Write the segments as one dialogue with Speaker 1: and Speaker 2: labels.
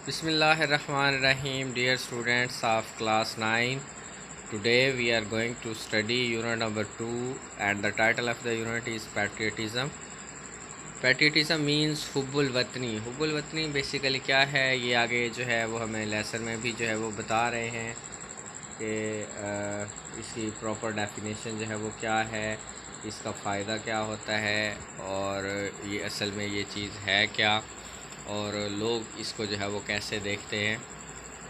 Speaker 1: Bismillahirrahmanirrahim. Dear students of class 9, today we are going to study unit number 2 and the title of the unit is patriotism. Patriotism means हुब्बुल वतनी. हुब्बुल वतनी basically क्या है, ये आगे जो है वो हमें लेसन में भी जो है वो बता रहे हैं कि इसकी प्रॉपर डेफिनेशन जो है वो क्या है, इसका फ़ायदा क्या होता है और ये असल में ये चीज़ है क्या और लोग इसको जो है वो कैसे देखते हैं।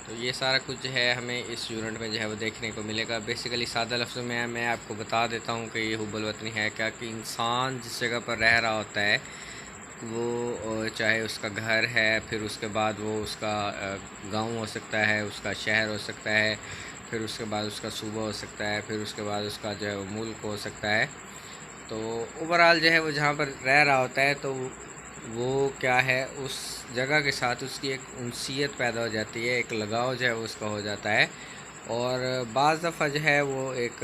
Speaker 1: तो ये सारा कुछ जो है हमें इस यूनिट में जो है वो देखने को मिलेगा। बेसिकली सादा लफ्ज़ों में मैं आपको बता देता हूँ कि ये हुब्बुल वतनी है क्या, कि इंसान जिस जगह पर रह रहा होता है वो चाहे उसका घर है, फिर उसके बाद वो उसका गांव हो सकता है, उसका शहर हो सकता है, फिर उसके बाद उसका सूबा हो सकता है, फिर उसके बाद उसका जो है वो मुल्क हो सकता है। तो ओवरऑल जो है वो जहाँ पर रह रहा होता है तो वो क्या है, उस जगह के साथ उसकी एक उनसियत पैदा हो जाती है, एक लगाव जो है वो उसका हो जाता है और बाज़ दफ़ा जो है वो एक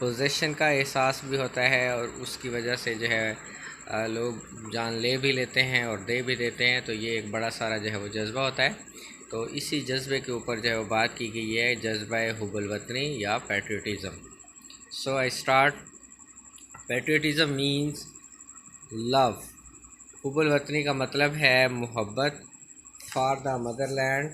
Speaker 1: पोजेशन का एहसास भी होता है और उसकी वजह से जो है लोग जान ले भी लेते हैं और दे भी देते हैं। तो ये एक बड़ा सारा जो है वो जज्बा होता है। तो इसी जज्बे के ऊपर जो है वो बात की गई है, जज्बा हुब्बुल वतनी या patriotism. So I start. Patriotism means love. हुब्बुल वतनी का मतलब है मोहब्बत फॉर द मदरलैंड,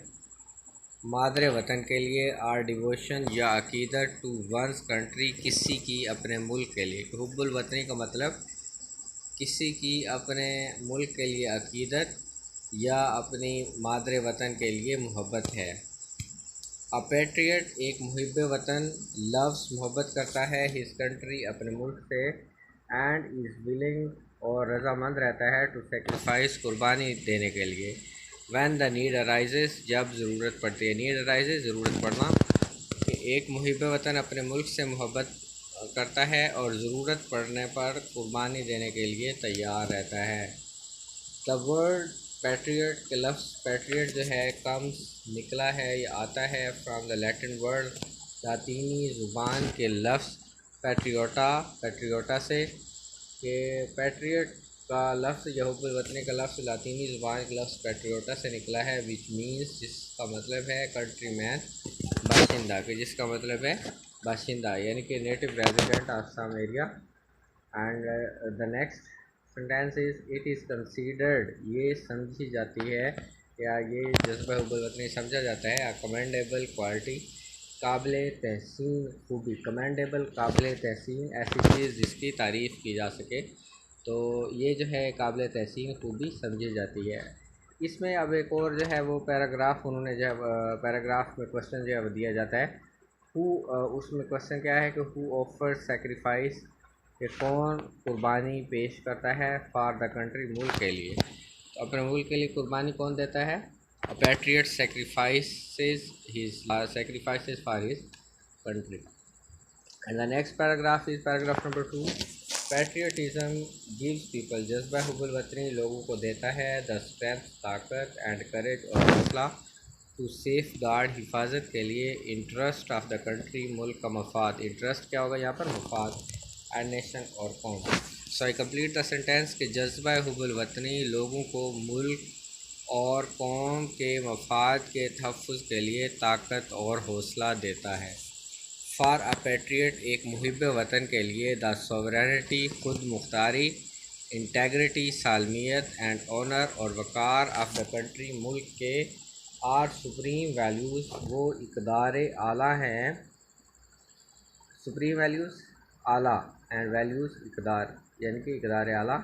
Speaker 1: मादर वतन के लिए, आर डिवोशन या अकीदत टू वंस कंट्री, किसी की अपने मुल्क के लिए। हुब्बुल वतनी का मतलब किसी की अपने मुल्क के लिए अकीदत या अपनी मादर वतन के लिए मोहब्बत है। अ पैट्रियट एक मुहिब वतन, लव्स मोहब्बत करता है हिज कंट्री अपने मुल्क से, एंड इज़ विलिंग और रजामंद रहता है टू सेक्रीफाइस कुर्बानी देने के लिए। व्हेन द नीड अराइजेस जब ज़रूरत पड़ती है, नीड अराइजेस ज़रूरत पड़ना, कि एक मुहिब वतन अपने मुल्क से मोहब्बत करता है और ज़रूरत पड़ने पर कुर्बानी देने के लिए तैयार रहता है। द वर्ड पैट्रियट के लफ्ज़ पैट्रियट जो है कम्स निकला है या आता है फ्राम द लैटिन वर्ड, लातीनी ज़ुबान के लफ्ज़ पैट्रियोटा, पैट्रियोटा से, कि पैट्रियट का लफ्ज़ या हुब्बुल वतनी का लफ्ज़ लातीनी ज़ुबान के लफ्ज़ पैट्रियोटा से निकला है, विच मीन्स जिसका मतलब है कंट्री मैन, बाशिंदा, कि जिसका मतलब है बाशिंदा यानी कि native resident of some area. And the next sentence is it is considered, ये समझी जाती है या ये जज्बा हुब्बुल वतनी समझा जाता है, कमेंडेबल क्वालिटी, काबिल तहसीन खूबी। कमेंडेबल काबिल तहसीन ऐसी चीज़ जिसकी तारीफ़ की जा सके, तो ये जो है काबिल तहसीन खूबी समझी जाती है। इसमें अब एक और जो है वो पैराग्राफ उन्होंने जो है पैराग्राफ में क्वेश्चन जो है वो दिया जाता है। हु उसमें क्वेश्चन क्या है कि हु ऑफर सेक्रीफाइस, कि कौन कुर्बानी पेश करता है फॉर द कंट्री, मुल्क के लिए। तो अपने मुल्क के लिए कुर्बानी कौन देता है? A patriot sacrifices for his country. And the next paragraph is paragraph number 2। Patriotism gives people, जज्बा हुब्बुल वतनी लोगों को देता है द स्ट्रेंथ, ताकत, एंड करेज और हौसला, टू सेफ गार्ड, हिफाजत के लिए, इंटरेस्ट ऑफ द कंट्री, मुल्क का मफाद। इंटरेस्ट क्या होगा यहाँ पर? मफाद, एंड नेशन और कौम। सो आई कंप्लीट द सेंटेंस कि जज्बा हुब्बुल वतनी लोगों को मुल्क और कौम के मफाद के तहफ़्फ़ुज़ के लिए ताकत और हौसला देता है। फॉर अ पैट्रियट एक मुहिब वतन के लिए, द सॉवरेनिटी खुद मुख्तारी, इंटेग्रिटी सालमियत, एंड ऑनर और वक़ार ऑफ द कंट्री मुल्क के, आर सुप्रीम वैल्यूज़ वो इक़दार आला हैं, सुप्रीम वैल्यूज़ आला, एंड वैल्यूज़ इक़दार यानी कि इक़दार आला,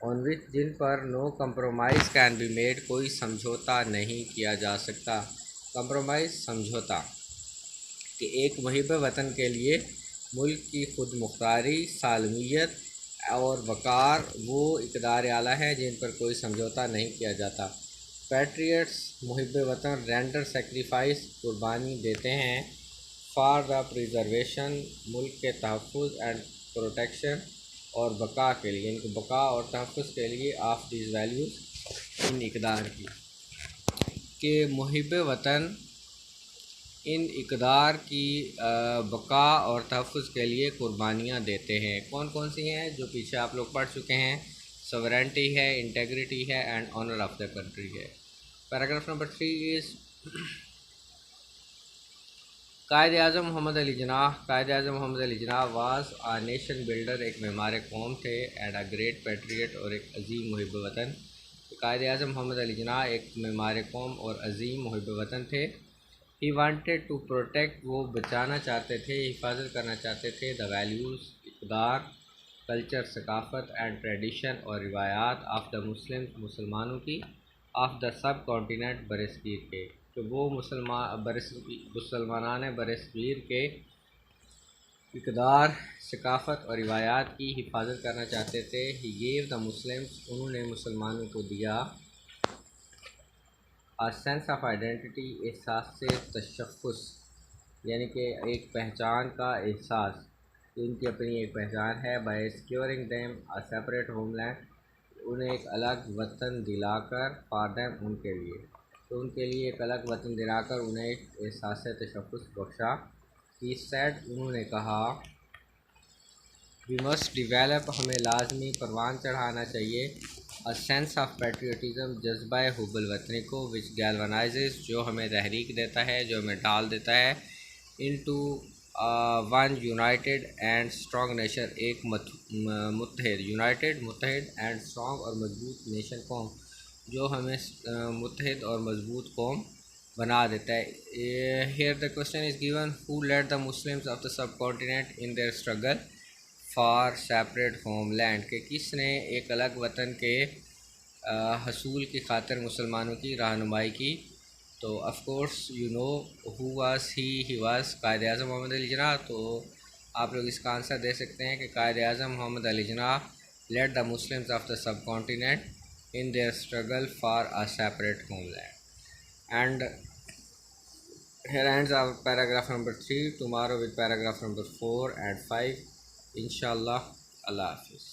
Speaker 1: ऑन विच जिन पर no compromise can be made कोई समझौता नहीं किया जा सकता। कंप्रोमाइज़ समझौता, कि एक मुहिब वतन के लिए मुल्क की खुद मुख्तारी, सालमियत और वक़ार वो इक़दार आला है जिन पर कोई समझौता नहीं किया जाता। पैट्रियट्स मुहिब वतन रेंडर सेक्रीफाइस कुर्बानी देते हैं फॉर द प्रिजर्वेशन मुल्क के तहफ़्फ़ुज़ एंड प्रोटेक्शन और बका के लिए, इनके बका और तहफ़्फ़ुज़ के लिए, ऑफ दिस वैल्यूज़ इन इक़दार की, कि मुहिब वतन इन इक़दार की बका और तहफ़्फ़ुज़ के लिए कुर्बानियाँ देते हैं। कौन कौन सी हैं? जो पीछे आप लोग पढ़ चुके हैं। सॉवरेनिटी है, इंटेग्रिटी है, and honour of the country है। Paragraph number 3 is Quaid-e-Azam Mohammad Ali Jinnah. Quaid-e-Azam Mohammad Ali Jinnah was a nation builder, एक मेमार कौम थे, एंड अ ग्रेट पैट्रियट, और एक अजीम मुहिब वतन। कायद-ए-आज़म मोहम्मद अली जिन्नाह एक मेमार कौम और अजीम मुहिब वतन थे। ही वांटेड टू प्रोटेक्ट, वो बचाना चाहते थे, हिफाजत करना चाहते थे, द वैल्यूज़, इक़दार, कल्चर, सकाफ़त एंड ट्रेडिशन और रिवायात ऑफ द मुस्लिम, मुसलमानों की, ऑफ द सब कॉन्टिनेंट, बरसगीर के, तो वो मुसलमान बरसगीर के इक़दार, सकाफ़त और रिवायात की हिफाजत करना चाहते थे। ही गेव द मुस्लिम्स, उन्होंने मुसलमानों को दिया आ सेंस ऑफ आइडेंटिटी, एहसास से तशख़्ख़ुस, यानी कि एक पहचान का एहसास, इनकी अपनी एक पहचान है। बाय सिक्योरिंग देम आ सेपरेट होमलैंड, उन्हें एक अलग वतन दिलाकर, फॉर देम, उनके लिए, तो उनके लिए एक अलग वतन दिलाकर उन्हें एक एहसास तशख़्ख़ुस बख्शा। ही सेड, उन्होंने कहा, वी मस्ट डिवेलप, हमें लाजमी परवान चढ़ाना चाहिए, अ सेंस ऑफ पेट्रियटिज़म, जज्बा हुब्बुल वतनी को, विच गैल्वनाइजेस, जो हमें तहरीक देता है, जो हमें डाल देता है, into one United and strong nation, एक मुत्तहिद, यूनाइटेड, मुत्तहिद, एंड स्ट्रॉन्ग, और मजबूत नेशन कौम, जो हमें मुत्तहिद और मजबूत कौम बना देता है। Here the question is given, who led the Muslims of the subcontinent in their struggle for separate homeland, के किसने एक अलग वतन के हसूल की खातिर मुसलमानों की रहनुमाई की। तो of course you know who was he was Quaid-e-Azam Mohammad Ali Jinnah. तो आप लोग इसका आंसर दे सकते हैं कि Quaid-e-Azam Mohammad Ali Jinnah led the Muslims of the subcontinent in their struggle for a separate homeland. And here ends our paragraph number 3. Tomorrow with paragraph number 4 and 5. Inshallah. Allah Hafiz.